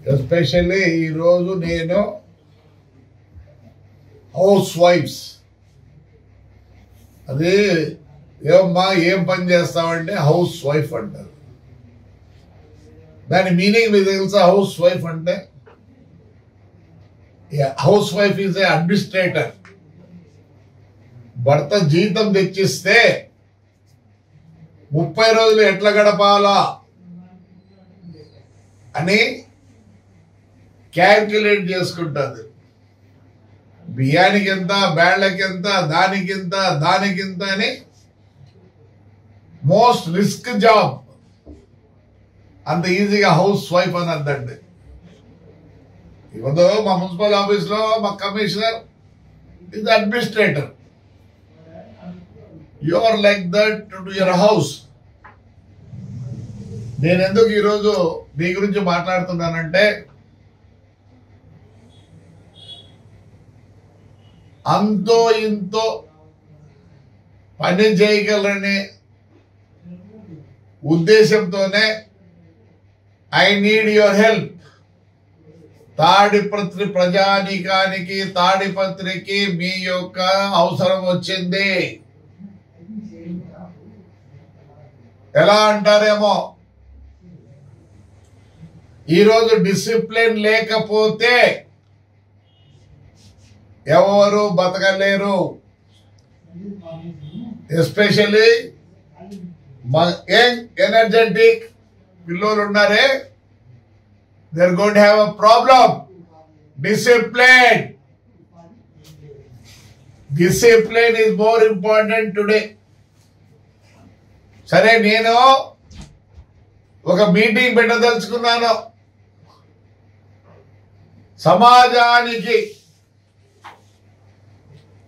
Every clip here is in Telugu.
ఎస్పెషల్లీ ఈరోజు నేను హౌస్ వైఫ్స్ అదే ఏమమ్మా ఏం పని చేస్తామంటే హౌస్ వైఫ్ అంటారు. దాని మీనింగ్ మీకు తెలుసా? హౌస్ వైఫ్ అంటే house wife is a administrator. భర్త జీతం తెచ్చిస్తే 30 రోజులు ఎట్లా గడపాలా అని క్యాల్కులేట్ చేసుకుంటుంది. బియ్యానికి ఎంత, బ్యాళ్ళకి ఎంత, దానికింత అని. Most risk job. అంత ఈజీగా హౌస్ వైఫ్ అని అర్థండి. ఇవ్వదో మా మున్సిపల్ ఆఫీస్లో మా commissioner is administrator. You are like that to your house. నేను ఎందుకు ఈరోజు మీ గురించి మాట్లాడుతున్నానంటే, అంతో ఇంతో పని చేయగలరనే ఉద్దేశంతోనే I need your help. Tadipatri ప్రజానీకానికి, తాడిపత్రికి మీ యొక్క అవసరం వచ్చింది. ఎలా అంటారేమో, ఈరోజు డిసిప్లిన్ లేకపోతే ఎవరు బతకలేరు. ఎస్పెషల్లీ యంగ్ ఎనర్జెటిక్ పిల్లలు ఉన్నారే, they are going to have a problem. Discipline is more important today. సరే, నేను ఒక మీటింగ్ పెట్టదలుచుకున్నాను. సమాజానికి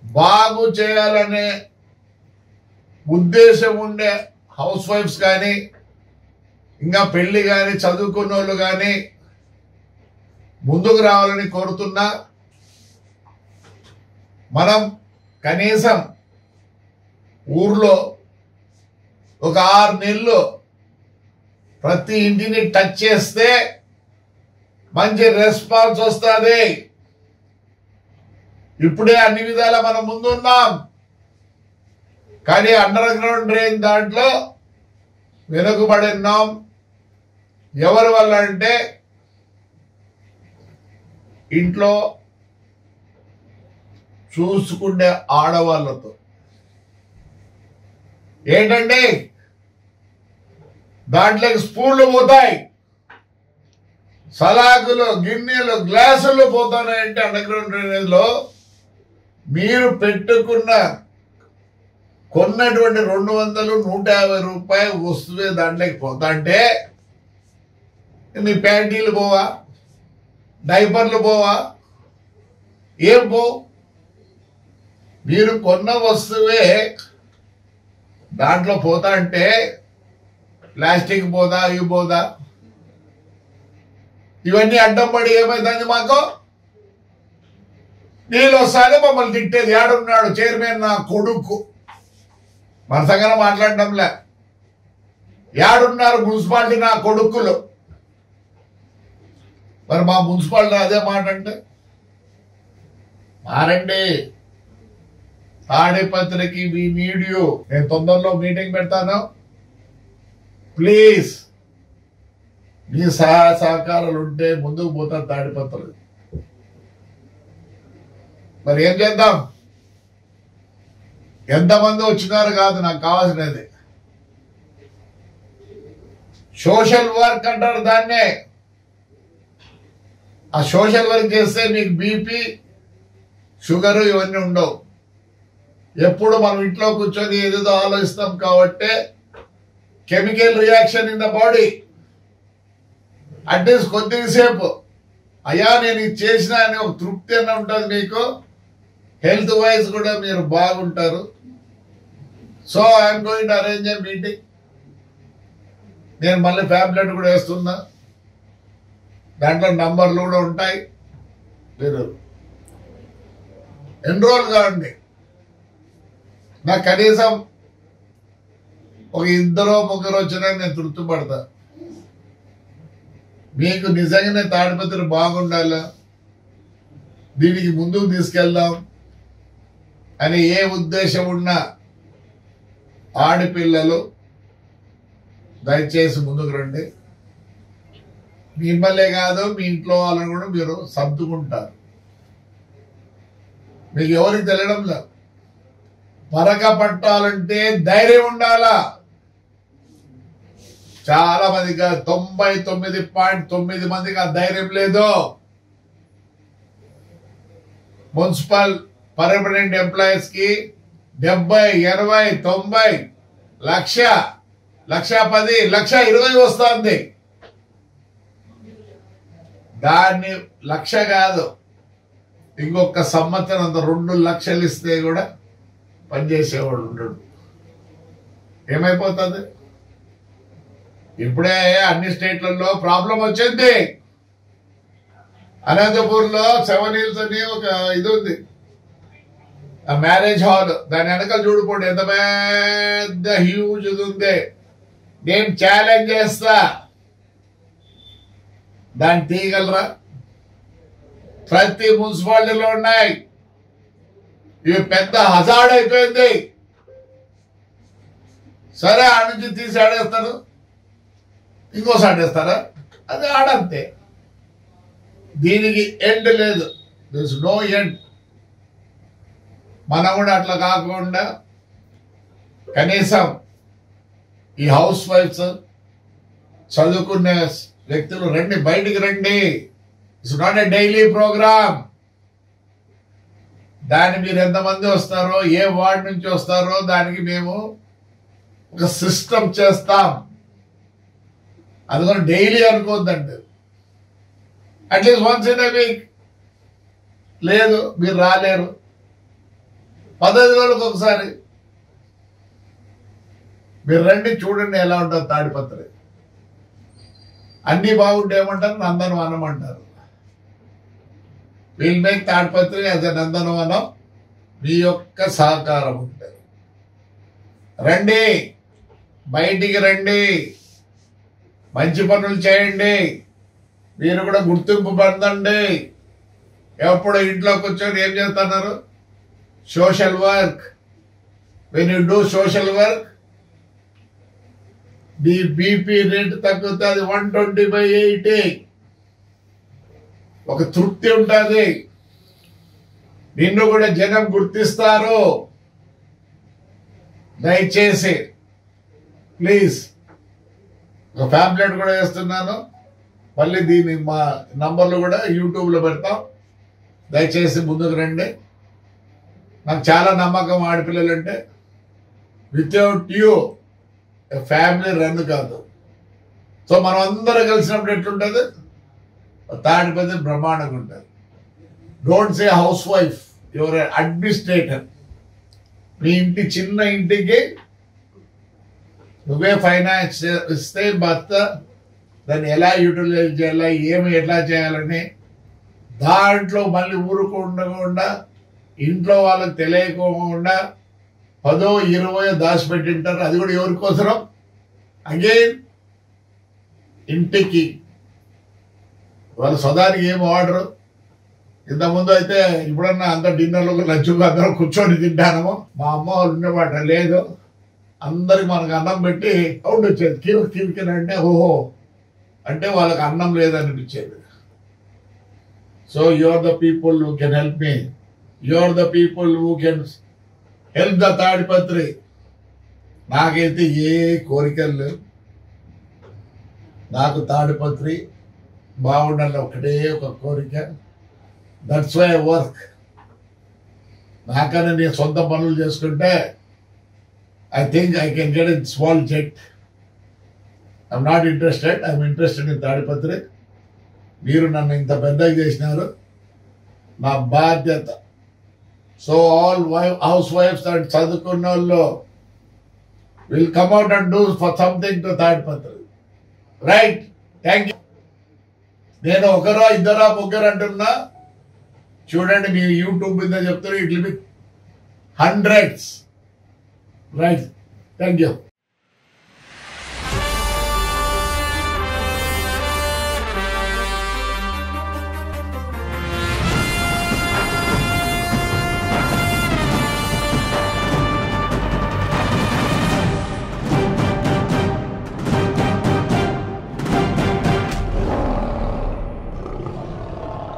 బాగు చేయాలనే ఉద్దేశం ఉండే హౌస్ వైఫ్స్ కానీ, ఇంకా పెళ్లి కానీ, చదువుకున్న వాళ్ళు కానీ ముందుకు రావాలని కోరుతున్నా. మనం కనీసం ఊర్లో ఒక 6 నెలలు ప్రతి ఇంటిని టచ్ చేస్తే మంచి రెస్పాన్స్ వస్తుంది. ఇప్పుడే అన్ని విధాలా మనం ముందున్నాం, కానీ అండర్ గ్రౌండ్ డ్రైన్ దాంట్లో వెనుకబడి ఉన్నాం. ఎవరి వల్ల అంటే, ఇంట్లో చూసుకునే ఆడవాళ్ళతో. ఏంటంటే, దాంట్లోకి స్పూన్లు పోతాయి, సలాకులు, గిన్నెలు, గ్లాసులు పోతాయంటే అండర్ గ్రౌండ్ డ్రైనేజ్ లో మీరు కొన్నటువంటి 200, 150 రూపాయలు వస్తువే దాంట్లోకి పోతా అంటే మీ ప్యాంటీలు పోవా, డైపర్లు పోవా, ఏం పోవు. మీరు కొన్న వస్తువే దాంట్లో పోతా అంటే ప్లాస్టిక్ పోదా, ఇవి పోదా. ఇవన్నీ అడ్డం పడి ఏమైతుంది, మాకు నీళ్ళు వస్తానే మమ్మల్ని తిట్టేది. ఏడున్నాడు చైర్మన్ నా కొడుకు, మన సంగన మాట్లాడడంలే. ఏడున్నారు మున్సిపాలిటీ నా కొడుకులు. మరి మా మున్సిపాలిటీ అదే మాట అంటే మారండి. తాడిపత్రికి వి నీడ్ యూ. నేను తొందరలో మీటింగ్ పెడతాను. ప్లీజ్ మీ సహకారాలు ఉంటే ముందుకు పోతాను తాడిపత్రులు. మరి ఏం చేద్దాం? ఎంతమంది వచ్చినారు కాదు నాకు కావాల్సినది. సోషల్ వర్క్ అంటారు దాన్నే. ఆ సోషల్ వర్క్ చేస్తే మీకు బీపీ, షుగర్ ఇవన్నీ ఉండవు. ఎప్పుడు మనం ఇంట్లో కూర్చొని ఏదేదో ఆలోచిస్తాం కాబట్టి chemical reaction in the body. At least కొద్దిసేపు అయ్యా నేను ఇది చేసిన అని ఒక తృప్తి అన్న ఉంటుంది మీకు. హెల్త్ వైజ్ కూడా మీరు బాగుంటారు. So I'm going to arrange A meeting. నేను మళ్ళీ ప్యాంప్లెట్ కూడా వేస్తున్నా, దాంట్లో నంబర్లు కూడా ఉంటాయి. మీరు ఎన్రోల్ కావండి. నాకు కనీసం ఒక 2 3 వచ్చినా నేను తృప్తి పడతా. మీకు నిజంగానే తాడిపత్రి బాగుండాలా, దీనికి ముందుకు తీసుకెళ్దాం అని ఏ ఉద్దేశం ఉన్న ఆడపిల్లలు దయచేసి ముందుకు రండి. మిమ్మల్నే కాదు, మీ ఇంట్లో వాళ్ళని కూడా మీరు సర్దుకుంటారు. మీకు ఎవరికి తెలియడం లేదు. పరక పట్టాలంటే ధైర్యం ఉండాలా. చాలా మందికి 99.9 మందికి ఆ ధైర్యం లేదు. మున్సిపల్ పర్మనెంట్ ఎంప్లాయీస్ కి 70, 80, 90, 1,00,000, 1,10,000, 1,20,000 వస్తుంది. దాన్ని 1,00,000 కాదు, ఇంకొక సంవత్సరం అంత 2 లక్షలు ఇస్తే కూడా పనిచేసేవాడు ఉండడు. ఏమైపోతుంది? ఇప్పుడే అన్ని స్టేట్లలో ప్రాబ్లం వచ్చింది. అనంతపూర్ లో 7 Hills అని ఒక ఇది ఉంది, ఆ మ్యారేజ్ హాల్. దాని వెనకాల చూడుకోండి ఎంత పెద్ద హ్యూజ్ ఇది ఉంది. నేను ఛాలెంజ్ చేస్తా, దాన్ని తీయగలరా? ప్రతి మున్సిపాలిటీలో ఉన్నాయి. ఇవి పెద్ద హజార్డ్ అయిపోయింది. సరే, ఆ నుంచి తీసి ఆడేస్తారు, ఇంకోసారి వేస్తారా? అది ఆడంతే. దీనికి ఎండ్ లేదు, దిర్ ఇస్ నో ఎండ్. మనం కూడా అట్లా కాకుండా కనీసం ఈ హౌస్ వైఫ్స్, చదువుకునే వ్యక్తులు రండి, బయటికి రండి. It's not a daily programme. దాన్ని మీరు ఎంతమంది వస్తారో, ఏ వార్డు నుంచి వస్తారో దానికి మేము ఒక సిస్టమ్ చేస్తాం. అది కూడా డైలీ అనుకోవద్దండి, at least once in a week. లేదు, మీరు రాలేరు, 15 రోజులకు ఒకసారి మీరు రండి, చూడండి ఎలా ఉంటుంది తాడిపత్రి. అన్ని బాగుంటే ఏమంటారు? నందనవనం అంటారు. Will make Tadipatri as a నందనవనం. మీ యొక్క సహకారం ఉంటుంది. రండి, బయటికి రండి, మంచి పనులు చేయండి. మీరు కూడా గుర్తింపు పొందండి. ఎప్పుడు ఇంట్లో కూర్చొని ఏం చేస్తున్నారు? Social work. When you do social work, the BP rate తగ్గుతుంది 120/80. ఒక తృప్తి ఉంటుంది. నిన్ను కూడా జనం గుర్తిస్తారు. దయచేసి ప్లీజ్ ఒక ఫ్యాంప్లెట్ కూడా వేస్తున్నాను. మళ్ళీ దీని మా నంబర్లు కూడా యూట్యూబ్లో పెడతాం. దయచేసి ముందుకు రండి. నాకు చాలా నమ్మకం ఆడపిల్లలంటే. వితౌట్ యూ ఫ్యామిలీ రన్ కాదు. సో మనం అందరం కలిసినప్పుడు ఎట్లుంటుంది? తాడిపత్రి బ్రహ్మాండంగా ఉంటుంది. Don't say housewife, your administrator. మీ ఇంటి చిన్న ఇంటికి నువ్వే ఫైనాన్స్ ఇస్తే భర్త దాన్ని ఎలా యూటిలైజ్ చేయాలా, ఏమి ఎట్లా చేయాలని దాంట్లో మళ్ళీ ఊరుకుండకుండా, ఇంట్లో వాళ్ళకి తెలియకోకుండా 10-20 దాచిపెట్టింటారు. అది కూడా ఎవరి కోసరం? అగైన్ ఇంటికి. వాళ్ళ సదానికి ఏం ఆర్డరు? ఇంతకుముందు అయితే ఇప్పుడన్నా అంత డిన్నర్లో లంచ్లో అందరం కూర్చొని తింటాము. మా అమ్మ వాళ్ళు ఉండేవాట లేదు. అందరికి మనకు అన్నం పెట్టి అవును వచ్చేది. కిరికిరంటే ఓహో అంటే వాళ్ళకి అన్నం లేదనిపించేది. So you are the people who can help me. You are the people who can help the Tadipatri. నాకైతే ఏ కోరికలు లేవు. నాకు తాడిపత్రి బాగుండాలి ఒకటే ఒక కోరిక. That's why I work. నాకన్నా నేను సొంత పనులు చేసుకుంటే I think I can get a small jet. I'm not interested. I'm interested in Tadipatri. మీరు నన్ను ఇంత పెద్దగా చేసినారు, నా బాధ్యత. సో ఆల్ హౌస్ వైఫ్స్ అండ్ చదువుకున్న వాళ్ళు will come out and do for something to Tadipatri. Right, thank you. నేను ఒకరో ఇద్దరా ముగ్గురు అంటున్నా, చూడండి మీ యూట్యూబ్ మీద చెప్తారు. It will be hundreds. Right, thank you.